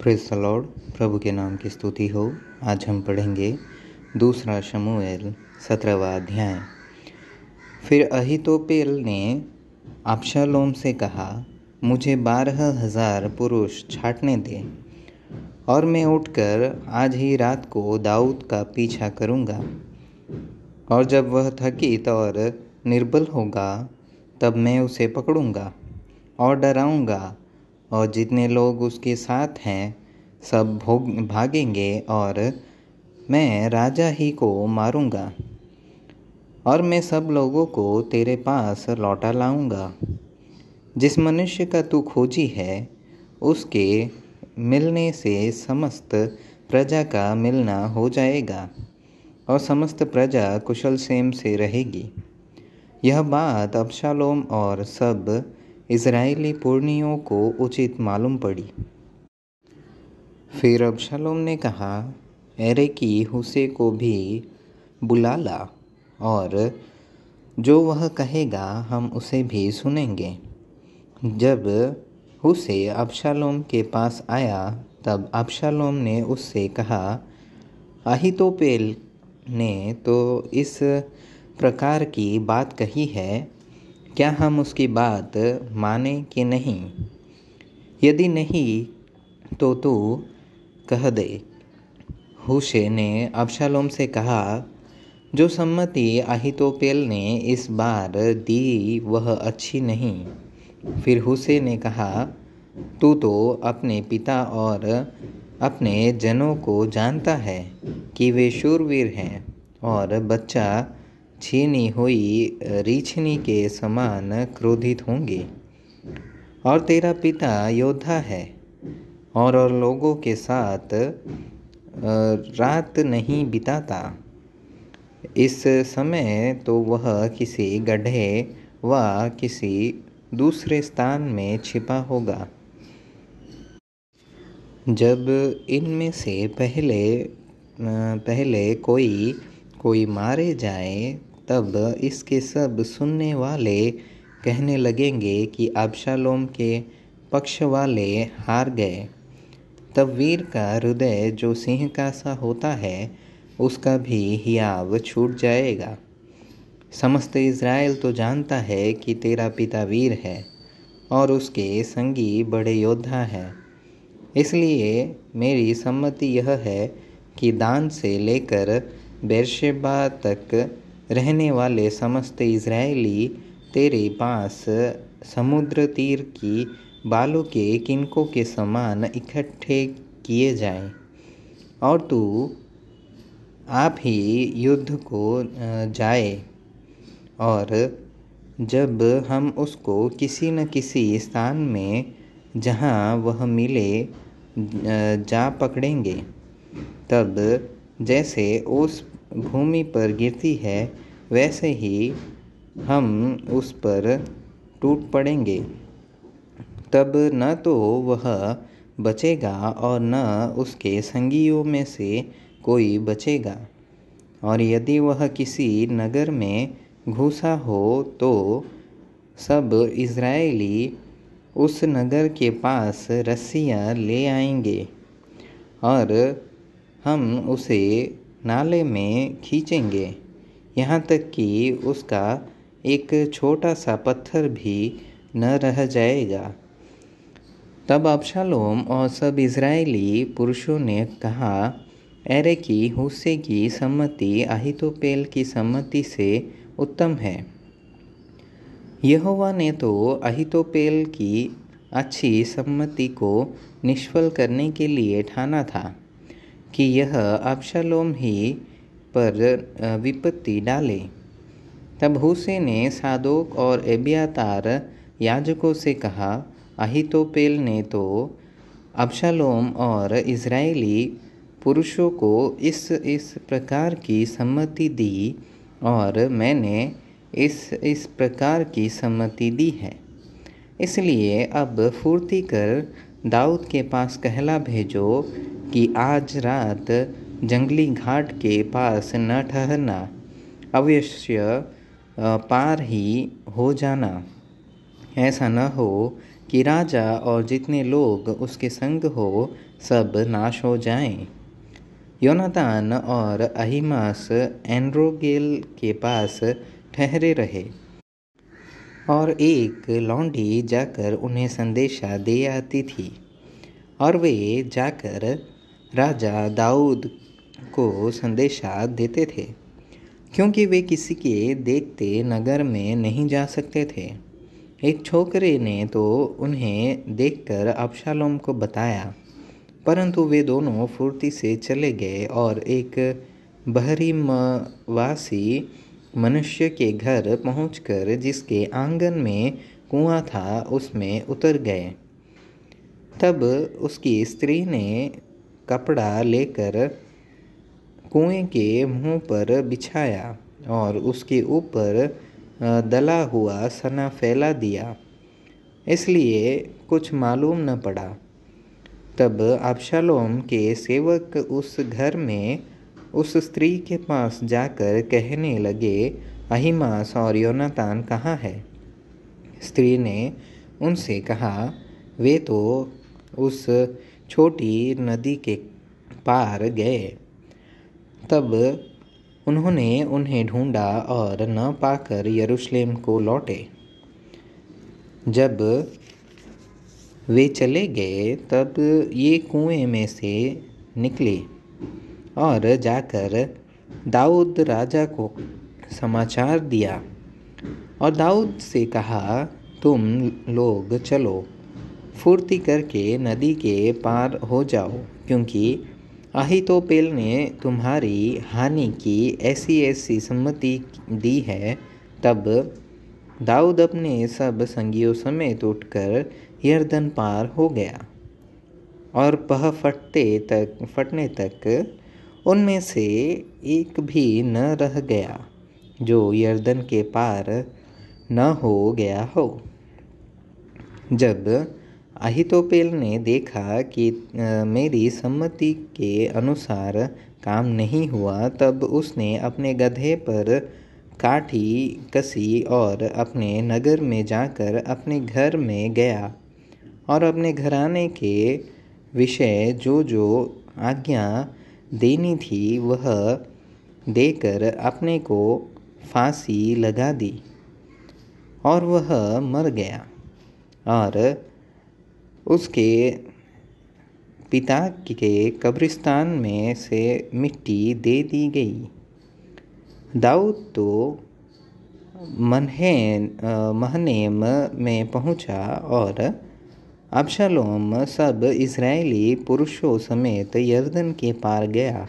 Praise the Lord. प्रभु के नाम की स्तुति हो। आज हम पढ़ेंगे दूसरा शमूएल 17वां अध्याय। फिर अहीतोपेल ने अबशालोम से कहा, मुझे 12,000 पुरुष छाँटने दे और मैं उठकर आज ही रात को दाऊद का पीछा करूँगा, और जब वह थकित और निर्बल होगा तब मैं उसे पकड़ूँगा और डराऊँगा, और जितने लोग उसके साथ हैं सब भागेंगे और मैं राजा ही को मारूँगा, और मैं सब लोगों को तेरे पास लौटा लाऊँगा। जिस मनुष्य का तू खोजी है उसके मिलने से समस्त प्रजा का मिलना हो जाएगा और समस्त प्रजा कुशल क्षेम से रहेगी। यह बात अबशालोम और सब इज़राइली पुरनियों को उचित मालूम पड़ी। फिर अबशालोम ने कहा, एरे की हुसे को भी बुला ला, और जो वह कहेगा हम उसे भी सुनेंगे। जब हुसे अबशालोम के पास आया तब अबशालोम ने उससे कहा, अहीतोपेल ने तो इस प्रकार की बात कही है, क्या हम उसकी बात माने कि नहीं? यदि नहीं तो तू कह दे। हुशे ने अबशालोम से कहा, जो सम्मति अहीतोपेल ने इस बार दी वह अच्छी नहीं। फिर हुशे ने कहा, तू तो अपने पिता और अपने जनों को जानता है कि वे शूरवीर हैं और बच्चा छीनी हुई रीछनी के समान क्रोधित होंगे, और तेरा पिता योद्धा है और लोगों के साथ रात नहीं बिताता। इस समय तो वह किसी गड्ढे व किसी दूसरे स्थान में छिपा होगा। जब इनमें से पहले कोई मारे जाए तब इसके सब सुनने वाले कहने लगेंगे कि अबशालोम के पक्ष वाले हार गए। तब वीर का हृदय जो सिंह का सा होता है उसका भी हियाव छूट जाएगा। समस्त इज़राइल तो जानता है कि तेरा पिता वीर है और उसके संगी बड़े योद्धा हैं। इसलिए मेरी सम्मति यह है कि दान से लेकर बेर्शेबा तक रहने वाले समस्त इज़राइली तेरे पास समुद्र तीर की बालू के किनकों के समान इकट्ठे किए जाएं, और तू आप ही युद्ध को जाए, और जब हम उसको किसी न किसी स्थान में जहाँ वह मिले जा पकड़ेंगे, तब जैसे उस भूमि पर गिरती है वैसे ही हम उस पर टूट पड़ेंगे। तब न तो वह बचेगा और न उसके संगियों में से कोई बचेगा। और यदि वह किसी नगर में घुसा हो तो सब इज़राइली उस नगर के पास रस्सियाँ ले आएंगे और हम उसे नाले में खींचेंगे, यहाँ तक कि उसका एक छोटा सा पत्थर भी न रह जाएगा। तब अबशालोम और सब इज़राइली पुरुषों ने कहा, एरे की हुसे की सम्मति अहीतोपेल की सम्मति से उत्तम है। यहोवा ने तो अहीतोपेल की अच्छी सम्मति को निष्फल करने के लिए ठाना था कि यह अबशालोम ही पर विपत्ति डाले। तब हुसे ने सादोक और एब्यातार याजकों से कहा, अहीतोपेल ने तो अबशालोम और इज़राइली पुरुषों को इस प्रकार की सम्मति दी, और मैंने इस प्रकार की सम्मति दी है। इसलिए अब फुर्ती कर दाऊद के पास कहला भेजो कि आज रात जंगली घाट के पास न ठहरना, अवश्य पार ही हो जाना। ऐसा न हो कि राजा और जितने लोग उसके संग हो सब नाश हो जाएं। योनातान और अहीमास एनरोगेल के पास ठहरे रहे और एक लौंडी जाकर उन्हें संदेशा दे आती थी और वे जाकर राजा दाऊद को संदेशा देते थे, क्योंकि वे किसी के देखते नगर में नहीं जा सकते थे। एक छोकरे ने तो उन्हें देखकर अबशालोम को बताया, परंतु वे दोनों फुर्ती से चले गए और एक बहरीमवासी मनुष्य के घर पहुंचकर जिसके आंगन में कुआं था उसमें उतर गए। तब उसकी स्त्री ने कपड़ा लेकर कुएं के मुंह पर बिछाया और उसके ऊपर दला हुआ सना फैला दिया, इसलिए कुछ मालूम न पड़ा। तब अबशालोम के सेवक उस घर में उस स्त्री के पास जाकर कहने लगे, अहीमास और योनातान कहाँ है? स्त्री ने उनसे कहा, वे तो उस छोटी नदी के पार गए। तब उन्होंने उन्हें ढूंढा और न पाकर यरूशलेम को लौटे। जब वे चले गए तब ये कुएं में से निकले और जाकर दाऊद राजा को समाचार दिया और दाऊद से कहा, तुम लोग चलो, फुर्ती करके नदी के पार हो जाओ, क्योंकि अहीतोपेल ने तुम्हारी हानि की ऐसी ऐसी सम्मति दी है। तब दाऊद अपने सब संगियों समेत उठकर यरदन पार हो गया और पह फटने तक उनमें से एक भी न रह गया जो यरदन के पार न हो गया हो। जब अहीतोपेल ने देखा कि मेरी सम्मति के अनुसार काम नहीं हुआ, तब उसने अपने गधे पर काठी कसी और अपने नगर में जाकर अपने घर में गया और अपने घराने के विषय जो जो आज्ञा देनी थी वह देकर अपने को फांसी लगा दी और वह मर गया और उसके पिता के कब्रिस्तान में से मिट्टी दे दी गई। दाऊद तो महनेम में पहुंचा और अबशालोम सब इस्राएली पुरुषों समेत यरदन के पार गया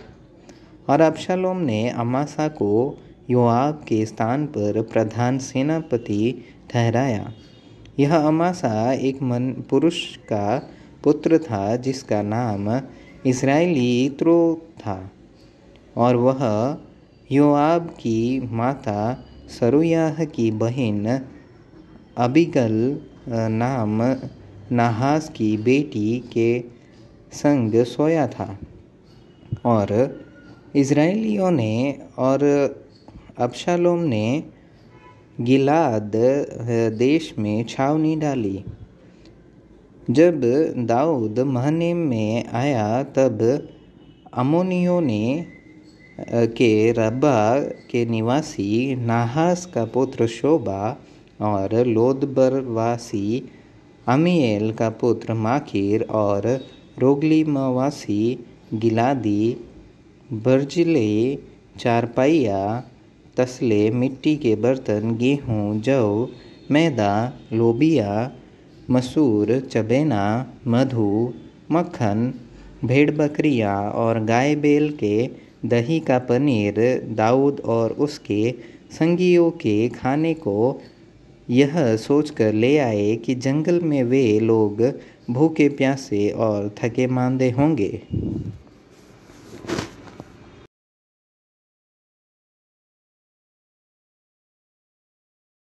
और अबशालोम ने अमासा को योआब के स्थान पर प्रधान सेनापति ठहराया। यह अमासा एक पुरुष का पुत्र था जिसका नाम इस्राएली इत्रो था और वह योआब की माता सरूयाह की बहन अबीगल नाम नाहास की बेटी के संग सोया था। और इस्राएलियों ने और अबशालोम ने गिलाद देश में छावनी डाली। जब दाऊद महनेम में आया तब अम्मोनियों ने के रब्बा के निवासी नाहास का पुत्र शोबा और लोदबरवासी अमीएल का पुत्र माकीर और रोगलीमवासी गिलादी बर्जिले चारपाइया तसले मिट्टी के बर्तन गेहूँ जौ मैदा लोबिया मसूर चबेना मधु मक्खन भेड़ बकरियाँ और गाय बैल के दही का पनीर दाऊद और उसके संगियों के खाने को यह सोचकर ले आए कि जंगल में वे लोग भूखे प्यासे और थके मांदे होंगे।